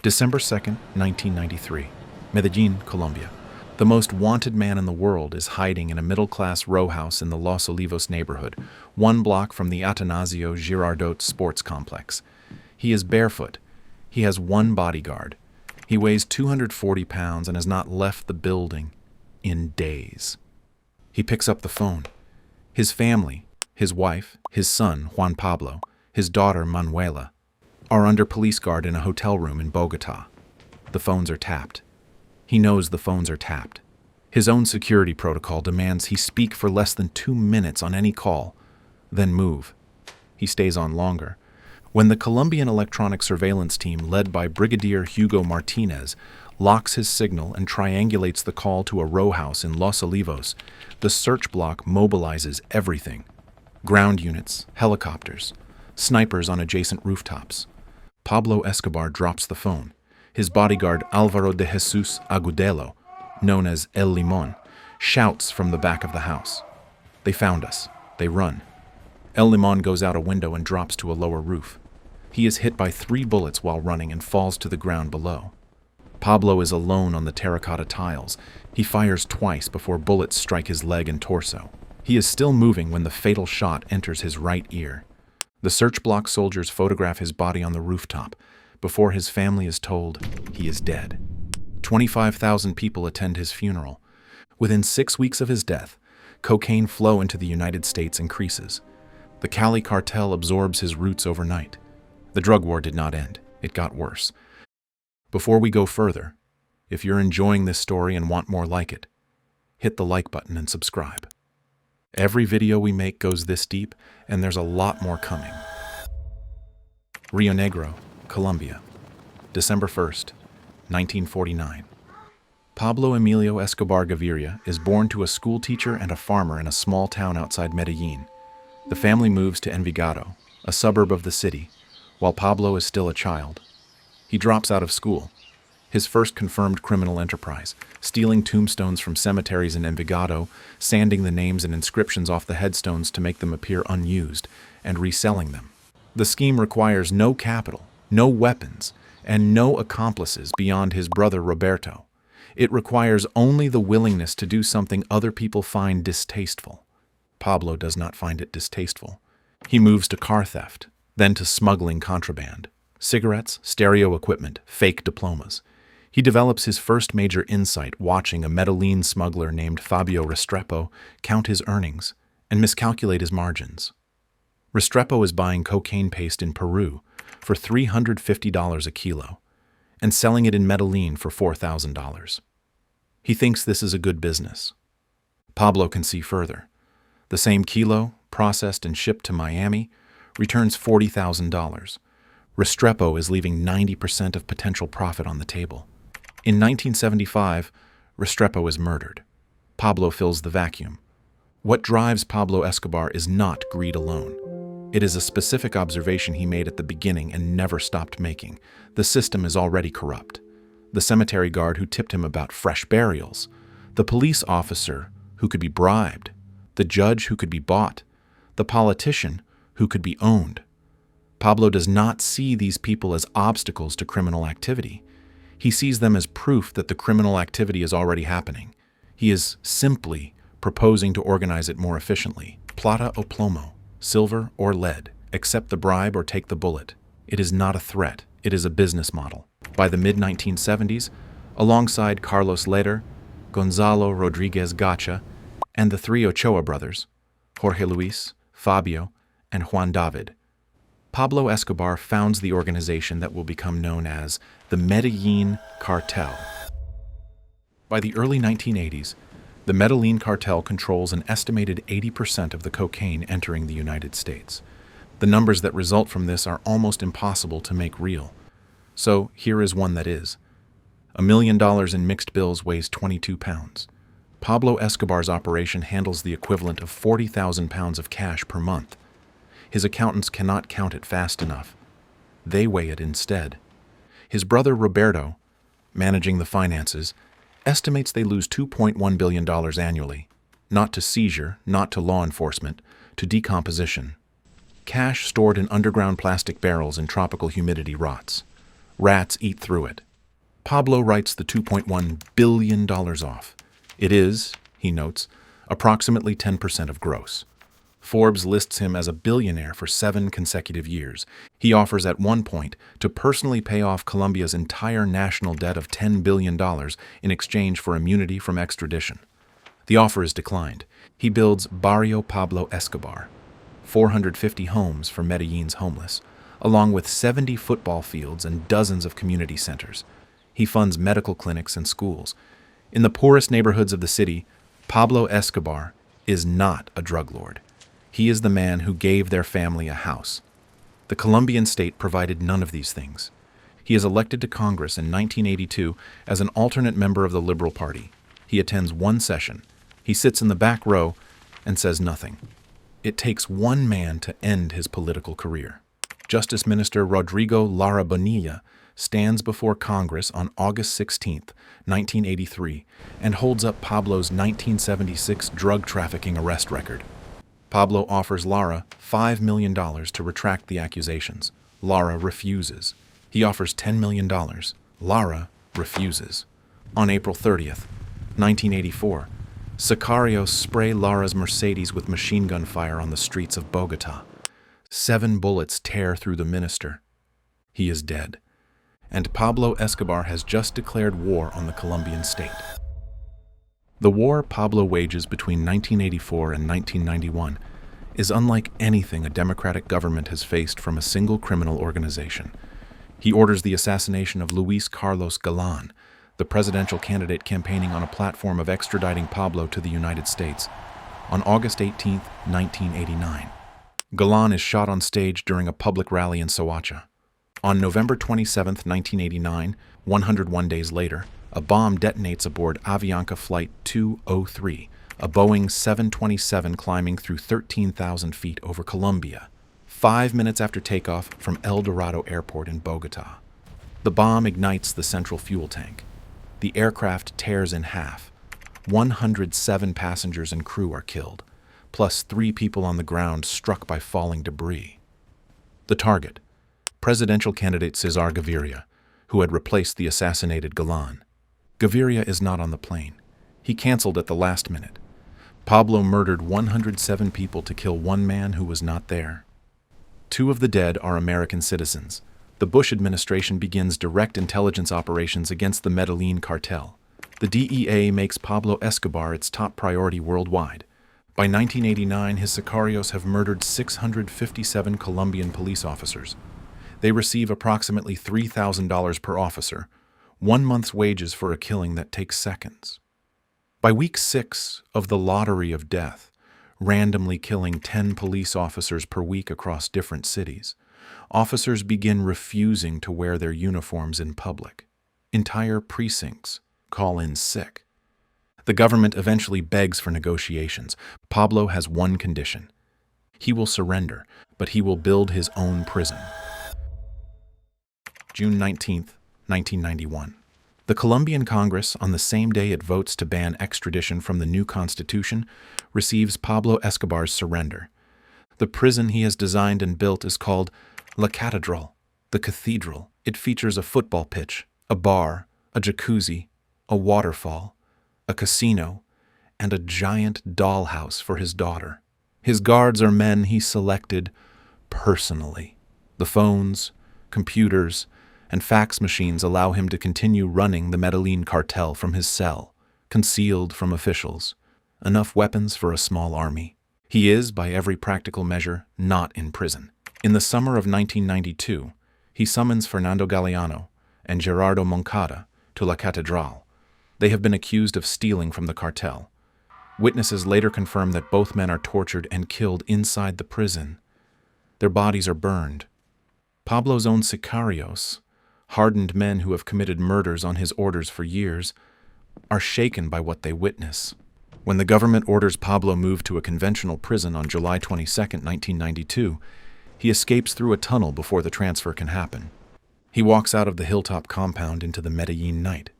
December 2nd, 1993, Medellin, Colombia. The most wanted man in the world is hiding in a middle-class row house in the Los Olivos neighborhood, 1 block from the Atanasio Girardot sports complex. He is barefoot. He has 1 bodyguard. He weighs 240 pounds and has not left the building in days. He picks up the phone. His family, his wife, his son, Juan Pablo, his daughter, Manuela, are under police guard in a hotel room in Bogota. The phones are tapped. He knows the phones are tapped. His own security protocol demands he speak for less than 2 minutes on any call, then move. He stays on longer. When the Colombian electronic surveillance team led by Brigadier Hugo Martinez locks his signal and triangulates the call to a row house in Los Olivos, the search block mobilizes everything. Ground units, helicopters, snipers on adjacent rooftops. Pablo Escobar drops the phone. His bodyguard Alvaro de Jesus Agudelo, known as El Limon, shouts from the back of the house. They found us. They run. El Limon goes out a window and drops to a lower roof. He is hit by 3 bullets while running and falls to the ground below. Pablo is alone on the terracotta tiles. He fires twice before bullets strike his leg and torso. He is still moving when the fatal shot enters his right ear. The search block soldiers photograph his body on the rooftop before his family is told he is dead. 25,000 people attend his funeral. Within 6 weeks of his death, cocaine flow into the United States increases. The Cali cartel absorbs his roots overnight. The drug war did not end. It got worse. Before we go further, if you're enjoying this story and want more like it, hit the like button and subscribe. Every video we make goes this deep, and there's a lot more coming. Rio Negro, Colombia, December 1st, 1949. Pablo Emilio Escobar Gaviria is born to a schoolteacher and a farmer in a small town outside Medellin. The family moves to Envigado, a suburb of the city, while Pablo is still a child. He drops out of school. His first confirmed criminal enterprise, stealing tombstones from cemeteries in Envigado, sanding the names and inscriptions off the headstones to make them appear unused, and reselling them. The scheme requires no capital, no weapons, and no accomplices beyond his brother Roberto. It requires only the willingness to do something other people find distasteful. Pablo does not find it distasteful. He moves to car theft, then to smuggling contraband. Cigarettes, stereo equipment, fake diplomas. He develops his first major insight watching a Medellin smuggler named Fabio Restrepo count his earnings and miscalculate his margins. Restrepo is buying cocaine paste in Peru for $350 a kilo and selling it in Medellin for $4,000. He thinks this is a good business. Pablo can see further. The same kilo, processed and shipped to Miami, returns $40,000. Restrepo is leaving 90% of potential profit on the table. In 1975, Restrepo is murdered. Pablo fills the vacuum. What drives Pablo Escobar is not greed alone. It is a specific observation he made at the beginning and never stopped making. The system is already corrupt. The cemetery guard who tipped him about fresh burials, the police officer who could be bribed, the judge who could be bought, the politician who could be owned. Pablo does not see these people as obstacles to criminal activity. He sees them as proof that the criminal activity is already happening. He is simply proposing to organize it more efficiently. Plata o plomo, silver or lead, accept the bribe or take the bullet. It is not a threat, it is a business model. By the mid-1970s, alongside Carlos Leder, Gonzalo Rodriguez Gacha, and the 3 Ochoa brothers, Jorge Luis, Fabio, and Juan David, Pablo Escobar founds the organization that will become known as the Medellín Cartel. By the early 1980s, the Medellín Cartel controls an estimated 80% of the cocaine entering the United States. The numbers that result from this are almost impossible to make real. So here is one that is. $1 million in mixed bills weighs 22 pounds. Pablo Escobar's operation handles the equivalent of 40,000 pounds of cash per month. His accountants cannot count it fast enough. They weigh it instead. His brother Roberto, managing the finances, estimates they lose $2.1 billion annually, not to seizure, not to law enforcement, to decomposition. Cash stored in underground plastic barrels in tropical humidity rots. Rats eat through it. Pablo writes the $2.1 billion off. It is, he notes, approximately 10% of gross. Forbes lists him as a billionaire for 7 consecutive years. He offers at one point to personally pay off Colombia's entire national debt of $10 billion in exchange for immunity from extradition. The offer is declined. He builds Barrio Pablo Escobar, 450 homes for Medellin's homeless, along with 70 football fields and dozens of community centers. He funds medical clinics and schools. In the poorest neighborhoods of the city, Pablo Escobar is not a drug lord. He is the man who gave their family a house. The Colombian state provided none of these things. He is elected to Congress in 1982 as an alternate member of the Liberal Party. He attends one session. He sits in the back row and says nothing. It takes one man to end his political career. Justice Minister Rodrigo Lara Bonilla stands before Congress on August 16, 1983, and holds up Pablo's 1976 drug trafficking arrest record. Pablo offers Lara $5 million to retract the accusations. Lara refuses. He offers $10 million. Lara refuses. On April 30th, 1984, sicarios spray Lara's Mercedes with machine gun fire on the streets of Bogota. 7 bullets tear through the minister. He is dead. And Pablo Escobar has just declared war on the Colombian state. The war Pablo wages between 1984 and 1991 is unlike anything a democratic government has faced from a single criminal organization. He orders the assassination of Luis Carlos Galan, the presidential candidate campaigning on a platform of extraditing Pablo to the United States, on August 18, 1989. Galan is shot on stage during a public rally in Soacha. On November 27, 1989, 101 days later, a bomb detonates aboard Avianca Flight 203, a Boeing 727 climbing through 13,000 feet over Colombia, 5 minutes after takeoff from El Dorado Airport in Bogota. The bomb ignites the central fuel tank. The aircraft tears in half. 107 passengers and crew are killed, plus 3 people on the ground struck by falling debris. The target, presidential candidate Cesar Gaviria, who had replaced the assassinated Galan. Gaviria is not on the plane. He canceled at the last minute. Pablo murdered 107 people to kill one man who was not there. 2 of the dead are American citizens. The Bush administration begins direct intelligence operations against the Medellín Cartel. The DEA makes Pablo Escobar its top priority worldwide. By 1989, his sicarios have murdered 657 Colombian police officers. They receive approximately $3,000 per officer, 1 month's wages for a killing that takes seconds. By week 6 of the lottery of death, randomly killing 10 police officers per week across different cities, officers begin refusing to wear their uniforms in public. Entire precincts call in sick. The government eventually begs for negotiations. Pablo has one condition. He will surrender, but he will build his own prison. June 19, 1991. The Colombian Congress, on the same day it votes to ban extradition from the new constitution, receives Pablo Escobar's surrender. The prison he has designed and built is called La Catedral, the cathedral. It features a football pitch, a bar, a jacuzzi, a waterfall, a casino, and a giant dollhouse for his daughter. His guards are men he selected personally. The phones, computers, and fax machines allow him to continue running the Medellín Cartel from his cell, concealed from officials. Enough weapons for a small army. He is, by every practical measure, not in prison. In the summer of 1992, he summons Fernando Galeano and Gerardo Moncada to La Catedral. They have been accused of stealing from the cartel. Witnesses later confirm that both men are tortured and killed inside the prison. Their bodies are burned. Pablo's own sicarios, hardened men who have committed murders on his orders for years, are shaken by what they witness. When the government orders Pablo moved to a conventional prison on July 22, 1992, he escapes through a tunnel before the transfer can happen. He walks out of the hilltop compound into the Medellin night.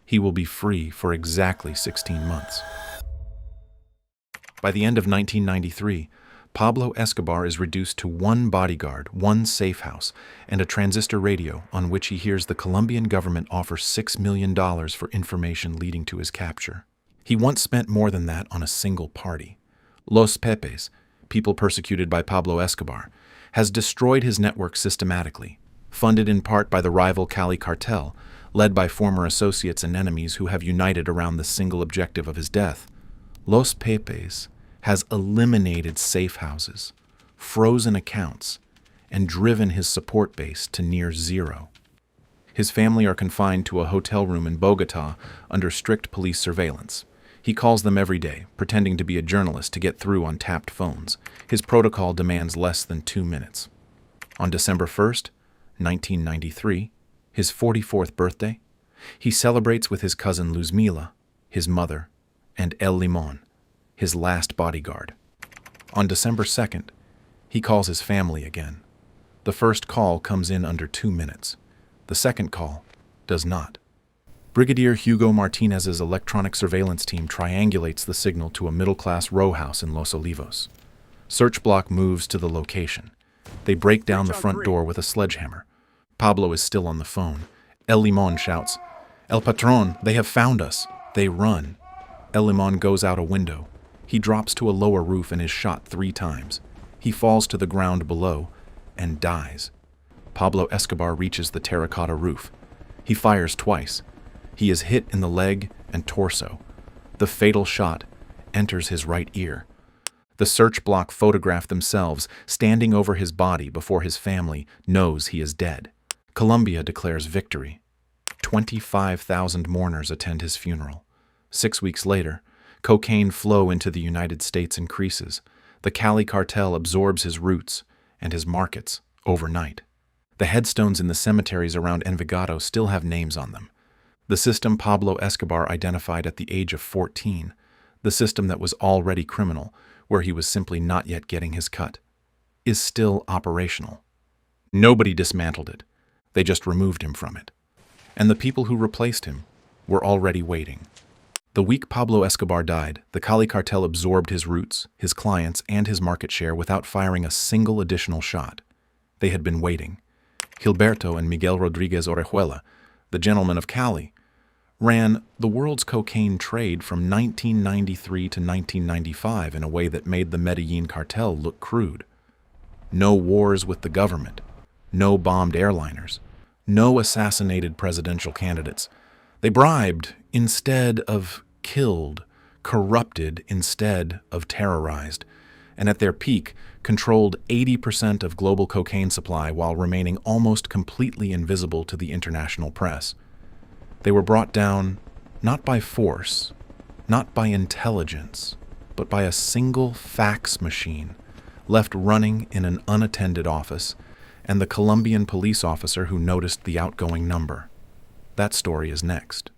He will be free for exactly 16 months. By the end of 1993, Pablo Escobar is reduced to one bodyguard, one safe house, and a transistor radio on which he hears the Colombian government offer $6 million for information leading to his capture. He once spent more than that on a single party. Los Pepes, people persecuted by Pablo Escobar, has destroyed his network systematically, funded in part by the rival Cali cartel, led by former associates and enemies who have united around the single objective of his death. Los Pepes has eliminated safe houses, frozen accounts, and driven his support base to near zero. His family are confined to a hotel room in Bogotá under strict police surveillance. He calls them every day, pretending to be a journalist to get through on tapped phones. His protocol demands less than 2 minutes. On December 1st, 1993, his 44th birthday, he celebrates with his cousin Luzmila, his mother, and El Limón, his last bodyguard. On December 2nd, he calls his family again. The first call comes in under 2 minutes. The second call does not. Brigadier Hugo Martinez's electronic surveillance team triangulates the signal to a middle-class row house in Los Olivos. Search block moves to the location. They break down the front door with a sledgehammer. Pablo is still on the phone. El Limón shouts, "El Patron, they have found us." They run. El Limón goes out a window. He drops to a lower roof and is shot 3 times. He falls to the ground below and dies. Pablo Escobar reaches the terracotta roof. He fires twice. He is hit in the leg and torso. The fatal shot enters his right ear. The search block photograph themselves standing over his body before his family knows he is dead. Colombia declares victory. 25,000 mourners attend his funeral. 6 weeks later, cocaine flow into the United States increases. The Cali cartel absorbs his roots and his markets overnight. The headstones in the cemeteries around Envigado still have names on them. The system Pablo Escobar identified at the age of 14, the system that was already criminal, where he was simply not yet getting his cut, is still operational. Nobody dismantled it. They just removed him from it. And the people who replaced him were already waiting. The week Pablo Escobar died, the Cali cartel absorbed his roots, his clients, and his market share without firing a single additional shot. They had been waiting. Gilberto and Miguel Rodriguez Orejuela, the gentlemen of Cali, ran the world's cocaine trade from 1993 to 1995 in a way that made the Medellín Cartel look crude. No wars with the government, no bombed airliners, no assassinated presidential candidates. They bribed instead of killed, corrupted instead of terrorized, and at their peak controlled 80% of global cocaine supply while remaining almost completely invisible to the international press. They were brought down not by force, not by intelligence, but by a single fax machine left running in an unattended office, and the Colombian police officer who noticed the outgoing number. That story is next.